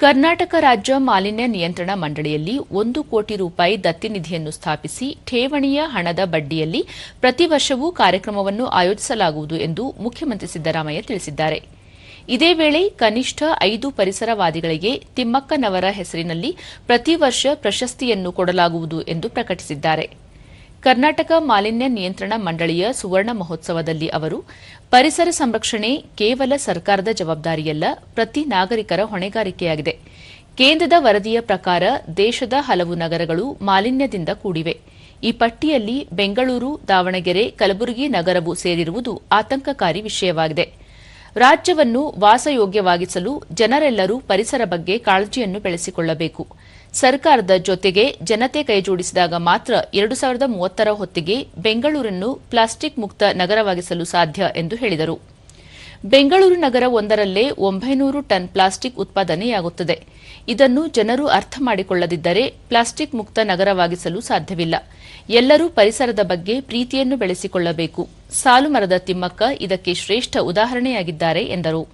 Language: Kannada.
ಕರ್ನಾಟಕ ರಾಜ್ಯ ಮಾಲಿನ್ಯ ನಿಯಂತ್ರಣ ಮಂಡಳಿಯಲ್ಲಿ 1 ಕೋಟಿ ರೂಪಾಯಿ ದತ್ತಿ ನಿಧಿಯನ್ನು ಸ್ಥಾಪಿಸಿ ಠೇವಣಿಯ ಹಣದ ಬಡ್ಡಿಯಲ್ಲಿ ಪ್ರತಿ ವರ್ಷವೂ ಕಾರ್ಯಕ್ರಮವನ್ನು ಆಯೋಜಿಸಲಾಗುವುದು ಎಂದು ಮುಖ್ಯಮಂತ್ರಿ ಸಿದ್ದರಾಮಯ್ಯ ತಿಳಿಸಿದ್ದಾರೆ. ಇದೇ ವೇಳೆ ಕನಿಷ್ಠ 5 ಪರಿಸರವಾದಿಗಳಿಗೆ ತಿಮ್ಮಕ್ಕನವರ ಹೆಸರಿನಲ್ಲಿ ಪ್ರತಿ ವರ್ಷ ಪ್ರಶಸ್ತಿಯನ್ನು ಕೊಡಲಾಗುವುದು ಎಂದು ಪ್ರಕಟಿಸಿದ್ದಾರೆ. ಕರ್ನಾಟಕ ಮಾಲಿನ್ಯ ನಿಯಂತ್ರಣ ಮಂಡಳಿಯ ಸುವರ್ಣ ಮಹೋತ್ಸವದಲ್ಲಿ ಅವರು, ಪರಿಸರ ಸಂರಕ್ಷಣೆ ಕೇವಲ ಸರ್ಕಾರದ ಜವಾಬ್ದಾರಿಯಲ್ಲ, ಪ್ರತಿ ನಾಗರಿಕರ ಹೊಣೆಗಾರಿಕೆಯಾಗಿದೆ. ಕೇಂದ್ರದ ವರದಿಯ ಪ್ರಕಾರ ದೇಶದ ಹಲವು ನಗರಗಳು ಮಾಲಿನ್ಯದಿಂದ ಕೂಡಿವೆ. ಈ ಪಟ್ಟಿಯಲ್ಲಿ ಬೆಂಗಳೂರು, ದಾವಣಗೆರೆ, ಕಲಬುರಗಿ ನಗರವೂ ಸೇರಿರುವುದು ಆತಂಕಕಾರಿ ವಿಷಯವಾಗಿದೆ. ರಾಜ್ಯವನ್ನು ವಾಸಯೋಗ್ಯವಾಗಿಸಲು ಜನರೆಲ್ಲರೂ ಪರಿಸರ ಬಗ್ಗೆ ಕಾಳಜಿಯನ್ನು ಬೆಳೆಸಿಕೊಳ್ಳಬೇಕು. ಸರ್ಕಾರದ ಜೊತೆಗೆ ಜನತೆ ಕೈಜೋಡಿಸಿದಾಗ ಮಾತ್ರ 2030ರ ಹೊತ್ತಿಗೆ ಬೆಂಗಳೂರನ್ನು ಪ್ಲಾಸ್ಟಿಕ್ ಮುಕ್ತ ನಗರವಾಗಿಸಲು ಸಾಧ್ಯ ಎಂದು ಹೇಳಿದರು. ಬೆಂಗಳೂರು ನಗರ ಒಂದರಲ್ಲೇ 900 ಟನ್ ಪ್ಲಾಸ್ಟಿಕ್ ಉತ್ಪಾದನೆಯಾಗುತ್ತದೆ. ಇದನ್ನು ಜನರು ಅರ್ಥ ಮಾಡಿಕೊಳ್ಳದಿದ್ದರೆ ಪ್ಲಾಸ್ಟಿಕ್ ಮುಕ್ತ ನಗರವಾಗಿಸಲು ಸಾಧ್ಯವಿಲ್ಲ. ಎಲ್ಲರೂ ಪರಿಸರದ ಬಗ್ಗೆ ಪ್ರೀತಿಯನ್ನು ಬೆಳೆಸಿಕೊಳ್ಳಬೇಕು. ಸಾಲುಮರದ ತಿಮ್ಮಕ್ಕ ಇದಕ್ಕೆ ಶ್ರೇಷ್ಠ ಉದಾಹರಣೆಯಾಗಿದ್ದಾರೆ ಎಂದರು.